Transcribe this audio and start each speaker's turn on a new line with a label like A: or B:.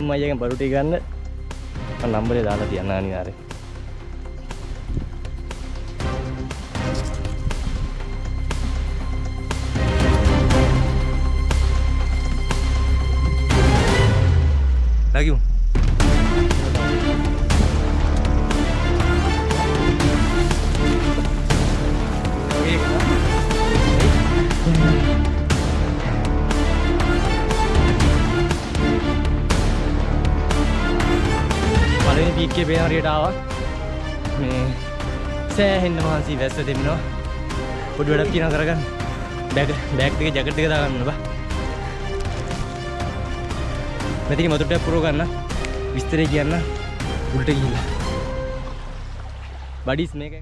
A: ගිහින් අයියාගෙන් බඩු ටික ගන්න. මම නම්බරේ දාලා තියන්න අනිවාර්යෙන්. ලගිමු. පළවෙනි පීක් එකේ බේන හරියට ආවා. මේ සෑහෙන්න මහන්සි වැස්ස දෙන්නවා. පොඩි වැඩක් තියෙනවා කරගන්න. බෑග් එකේ ජැකට් එක දාගන්න බා. මෙතන මොටර් ටැප් පුරව ගන්න. විස්තරේ කියන්න උඩට ගිහිල්ලා. බඩිස් මේක